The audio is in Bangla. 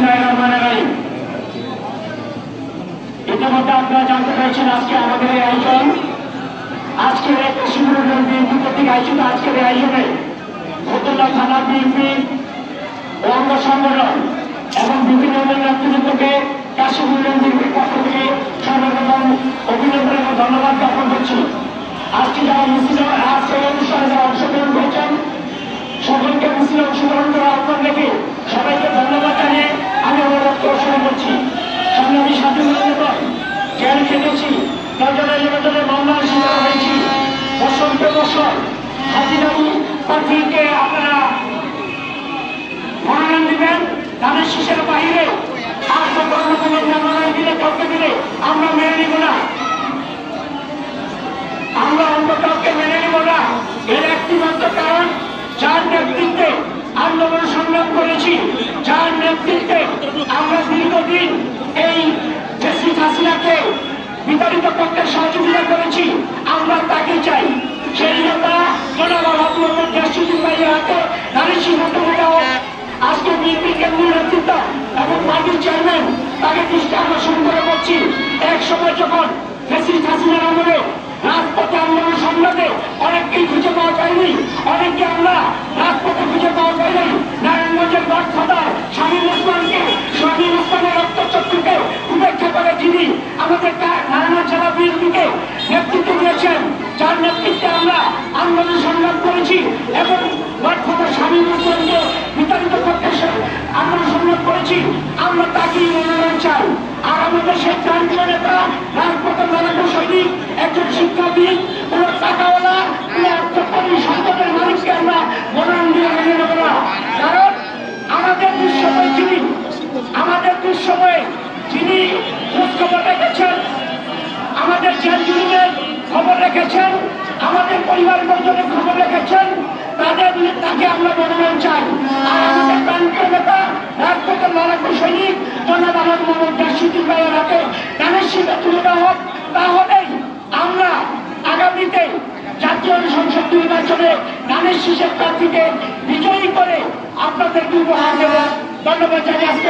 বিসমিল্লাহিররহমানিররহিম। ইতিমধ্যে আপনারা জানতে পেরেছেন আজকে আমাদের এই আয়োজন, আজকের এই কাশীপুর বিএনপি কর্তৃক আয়োজিত আজকের এই আয়োজনে ফতুল্লাহ থানা বিএনপি অঙ্গ সংগঠন এবং বিভিন্ন নেতৃত্বকে কাশীপুর বিএনপির পক্ষ থেকে সর্বপ্রথম অভিনন্দন এবং ধন্যবাদ জ্ঞাপন করছি। আজকে যারা মিছিল আজকের অনুষ্ঠানে যারা অংশগ্রহণ করেছেন সকলকে মিছিলে অংশগ্রহণ করার আহ্বান রেখে সবাইকে ধন্যবাদ জানিয়ে আমি আমার বক্তব্য শুরু করছি। সংগ্রামী সাথী জেল খেটেছি, নজরের নিবেদনে মামলার শিকার হয়েছি। বছরকে বছর হাজিরানি প্রার্থীকে আপনারা মনোনয়ন দিবেন, ধানের শীষের বাহিরে আর মনোনয়ন দিলে কাউকে দিলে আমরা মেনে নিব না, আমরা অন্য কাউকে মেনে নিব না। এর একটি মাত্র কারণ, যার নেতৃত্বে আন্দোলন সংগ্রাম করেছি, যার নেতৃত্বে আমরা দীর্ঘদিন এই ফ্যাসিস্ট হাসিনাকে বিতাড়িত করতে সহযোগিতা করেছি, আমরা তাকে চাই। সেই নেতা জনাব মোহাম্মদ জাসিউদ্দিন ভাইয়ের হাতে নারী সিংহটাও আজকে বিএনপি কেন্দ্রীয় নেতৃত্ব এবং পার্টির চেয়ারম্যান তাকে দৃষ্টি আকর্ষণ করে বলছি। এক সময় যখন ফ্যাসিস্ট হাসিনার আমলে রাজপথে আন্দোলন সংগ্রামে অনেককেই খুঁজে পাওয়া যায়নি, অনেককে আমরা রাজপথে খুঁজে পাওয়া যায়নি। নারায়ণগঞ্জের গডফাদার শামীম ওসমানের রক্তচক্ষুকে উপেক্ষা করে যিনি আমাদের নারায়ণগঞ্জ জেলা বিএনপিকে নেতৃত্ব দিয়েছেন, যার নেতৃত্বে আমরা আন্দোলন সংগ্রাম করেছি এবং গডফাদার শামীম ওসমানকে বিতাড়িত করতে আন্দোলন সংগ্রাম করেছি, আমরা তাকেই মনোনয়ন চাই। আর আমাদের সেই প্রান্তীয় নেতা রাজপথের লড়াকু সৈনিক, একজন শিক্ষাবিদ, কোন টাকাওয়ালা, কোন অর্থকরী সম্পদের মালিককে আমরা মনোনয়ন দিয়ে মেনে নেব না। কারণ আমাদের দুঃসময়ে যিনি খোঁজখবর রেখেছেন, আমাদের জেল জুলুমের খবর রেখেছেন, আমাদের পরিবার পরিজনের খবর রেখেছেন, তাকে আমরা মনোনয়ন চাই। আর আমাদের প্রান্তীয় নেতা রাজপথের লড়াকু সৈনিক জনাব মোহাম্মদ জাসিউদ্দিন ভাইয়ের হাতে ধানের শীষে তুলে দেওয়া হোক। তাহলেই আমরা আগামীতে জাতীয় সংসদ নির্বাচনে ধানের শীষের প্রার্থীকে বিজয়ী করে আপনাদেরকে উপহার দেব। ধন্যবাদ জানিয়ে আজকে